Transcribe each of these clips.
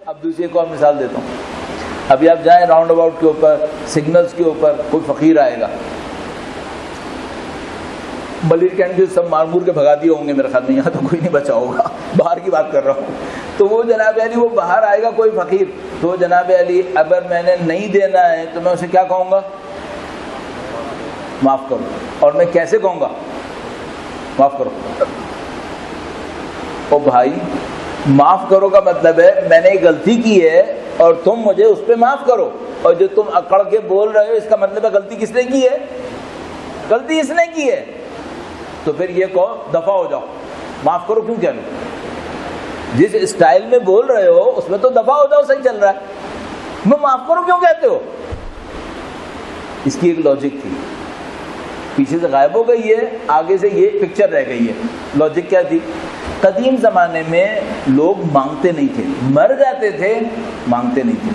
اب دوسری ایک اور مثال دیتا ہوں. ابھی آپ جائیں راؤنڈ اباؤٹ کے اوپر، سگنلز کے اوپر، کوئی فقیر آئے گا، ملیر کینٹ کے سب مار مور کے بھگا دیے ہوں گے میرے خیال میں، یہاں تو کوئی نہیں بچا ہوگا، باہر کی بات کر رہا ہوں. تو وہ جناب علی وہ باہر آئے گا کوئی فقیر، تو جناب علی اگر میں نے نہیں دینا ہے تو میں اسے کیا کہوں گا؟ معاف کرو. اور میں کیسے کہوں گا؟ معاف کرو. او بھائی، معاف کرو کا مطلب ہے میں نے ایک غلطی کی ہے اور تم مجھے اس پہ معاف کرو، اور جو تم اکڑ کے بول رہے ہو اس کا مطلب ہے غلطی کس نے کی ہے؟ غلطی اس نے کی ہے. تو پھر یہ کہو دفع ہو جاؤ. معاف کرو کیوں کہہ لو؟ جس اسٹائل میں بول رہے ہو اس میں تو دفع ہو جاؤ، صحیح چل رہا ہے. میں معاف کرو کیوں کہتے ہو؟ اس کی ایک لاجک تھی، پیچھے سے غائب ہو گئی ہے، آگے سے یہ پکچر رہ گئی ہے. لاجک کیا تھی؟ قدیم زمانے میں لوگ مانگتے نہیں تھے، مر جاتے تھے، مانگتے نہیں تھے.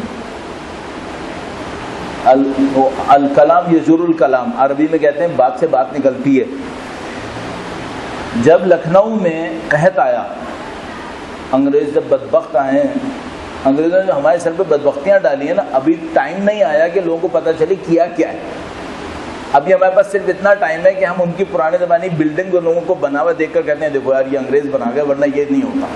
الکلام یجر الکلام، عربی میں کہتے ہیں بات سے بات نکلتی ہے. جب لکھنؤ میں قحط آیا، انگریز جب بدبخت آئے ہیں، انگریزوں نے جو ہمارے سر پہ بدبختیاں ڈالی ہیں نا، ابھی ٹائم نہیں آیا کہ لوگوں کو پتہ چلے کیا کیا ہے. ابھی ہمارے پاس صرف اتنا ٹائم ہے کہ ہم ان کی پرانے زمانے بلڈنگ کو لوگوں کو بنا ہوا دیکھ کر کہتے ہیں دیکھو یار یہ انگریز بنا گئے، ورنہ یہ نہیں ہوتا.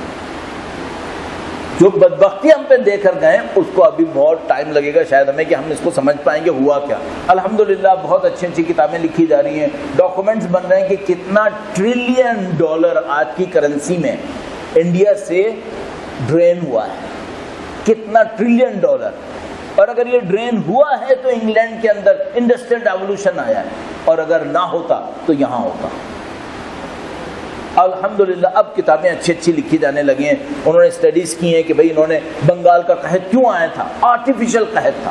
جو بدبختی ہم پہ دیکھ کر گئے اس کو ابھی بہت ٹائم لگے گا شاید ہمیں کہ ہم اس کو سمجھ پائیں گے ہوا کیا. الحمدللہ بہت اچھی اچھی کتابیں لکھی جا رہی ہیں، ڈاکومنٹس بن رہے ہیں کہ کتنا ٹریلین ڈالر آج کی کرنسی میں انڈیا سے ڈرین ہوا ہے، کتنا ٹریلین ڈالر. اور اگر یہ ڈرین ہوا ہے تو انگلینڈ کے اندر انڈسٹریل ریولوشن آیا ہے، اور اگر نہ ہوتا تو یہاں ہوتا. الحمدللہ اب کتابیں اچھی اچھی لکھی جانے لگی ہیں. انہوں نے اسٹڈیز کی ہیں کہ بھئی انہوں نے بنگال کا قحط کیوں آیا تھا، آرٹیفیشل قحط تھا،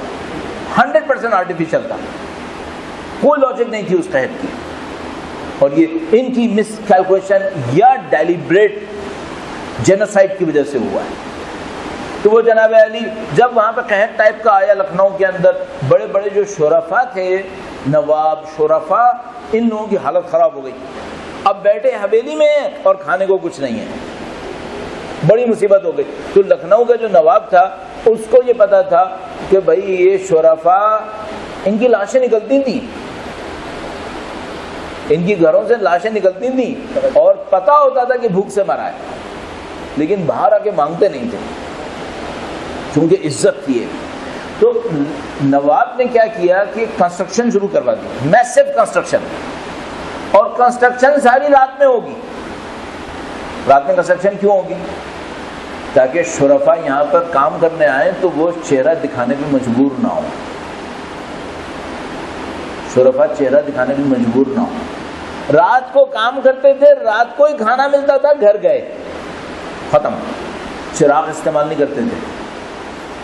100% آرٹیفیشل تھا، کوئی لاجک نہیں تھی اس قحط کی. اور یہ ان کی مس کیلکولیشن یا ڈیلیبریٹ جینوسائڈ کی وجہ سے ہوا ہے. تو وہ جناب علی جب وہاں پہ قحط ٹائپ کا آیا لکھنؤ کے اندر، بڑے بڑے جو شرفا تھے، نواب شرفا، ان لوگوں کی حالت خراب ہو گئی. اب بیٹھے حویلی میں ہیں اور کھانے کو کچھ نہیں ہے، بڑی مصیبت ہو گئی. تو لکھنؤ کا جو نواب تھا اس کو یہ پتا تھا کہ بھائی یہ شرفا، ان کی لاشیں نکلتی تھیں، ان کی گھروں سے لاشیں نکلتی تھیں، اور پتا ہوتا تھا کہ بھوک سے مرا ہے، لیکن باہر آ کے مانگتے نہیں تھے چونکہ عزت تھی. تو نواب نے کیا کیا کہ کنسٹرکشن شروع کروا دی، میسو کنسٹرکشن. اور کنسٹرکشن ساری رات میں ہوگی. رات میں کنسٹرکشن کیوں ہوگی؟ تاکہ شرفا یہاں پر کام کرنے آئے تو وہ چہرہ دکھانے پہ مجبور نہ ہو، شرفا چہرہ دکھانے پہ مجبور نہ ہو. رات کو کام کرتے تھے، رات کو ہی کھانا ملتا تھا، گھر گئے ختم. چراغ استعمال نہیں کرتے تھے،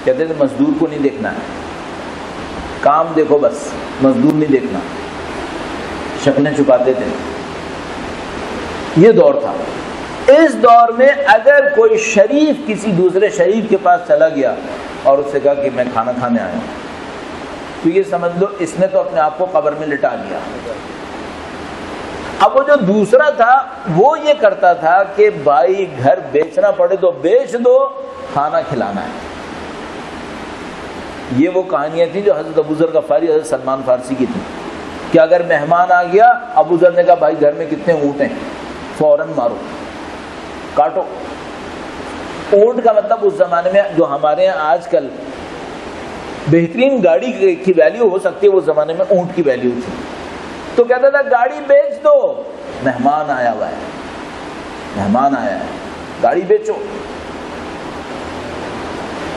کہتے تھے مزدور کو نہیں دیکھنا ہے، کام دیکھو بس، مزدور نہیں دیکھنا، شکلیں چھپاتے تھے. یہ دور تھا. اس دور میں اگر کوئی شریف کسی دوسرے شریف کے پاس چلا گیا اور اس سے کہا کہ میں کھانا کھانے آیا ہوں، تو یہ سمجھ لو اس نے تو اپنے آپ کو قبر میں لٹا دیا. اب وہ جو دوسرا تھا وہ یہ کرتا تھا کہ بھائی گھر بیچنا پڑے تو بیچ دو، کھانا کھلانا ہے. یہ وہ کہانیاں تھیں جو حضرت ابو ذر غفاری، حضرت سلمان فارسی کی تھیں کہ اگر مہمان آ گیا، ابو ذر نے کہا بھائی گھر میں کتنے اونٹ ہیں، فوراً مارو، کاٹو. اونٹ کا مطلب اس زمانے میں جو ہمارے یہاں آج کل بہترین گاڑی کی ویلیو ہو سکتی ہے، اس زمانے میں اونٹ کی ویلیو تھی. تو کہتا تھا گاڑی بیچ دو، مہمان آیا ہوا ہے، مہمان آیا ہے، گاڑی بیچو.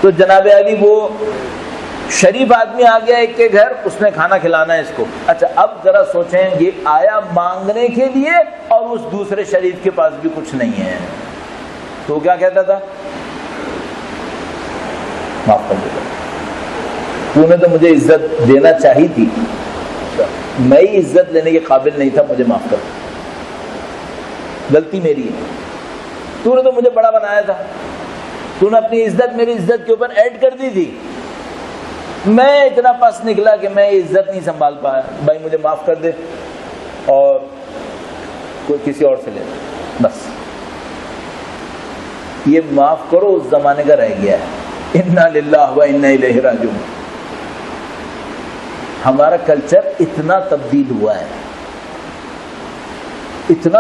تو جناب علی وہ شریف آدمی آ گیا ایک کے گھر، اس نے کھانا کھلانا ہے اس کو. اچھا اب ذرا سوچیں، یہ آیا مانگنے کے لیے اور اس دوسرے شریف کے پاس بھی کچھ نہیں ہے، تو کیا کہتا تھا؟ معاف کر دے، تو نے تو مجھے عزت دینا چاہی تھی، میں ہی عزت لینے کے قابل نہیں تھا، مجھے معاف کر، غلطی میری ہے. تو نے تو مجھے بڑا بنایا تھا، تو نے اپنی عزت میری عزت کے اوپر ایڈ کر دی تھی، میں اتنا پس نکلا کہ میں عزت نہیں سنبھال پایا. بھائی مجھے معاف کر دے اور کوئی کسی اور سے لے بس. یہ معاف کرو اس زمانے کا رہ گیا ہے. انا للہ و انا الیہ راجعون. ہمارا کلچر اتنا تبدیل ہوا ہے, اتنا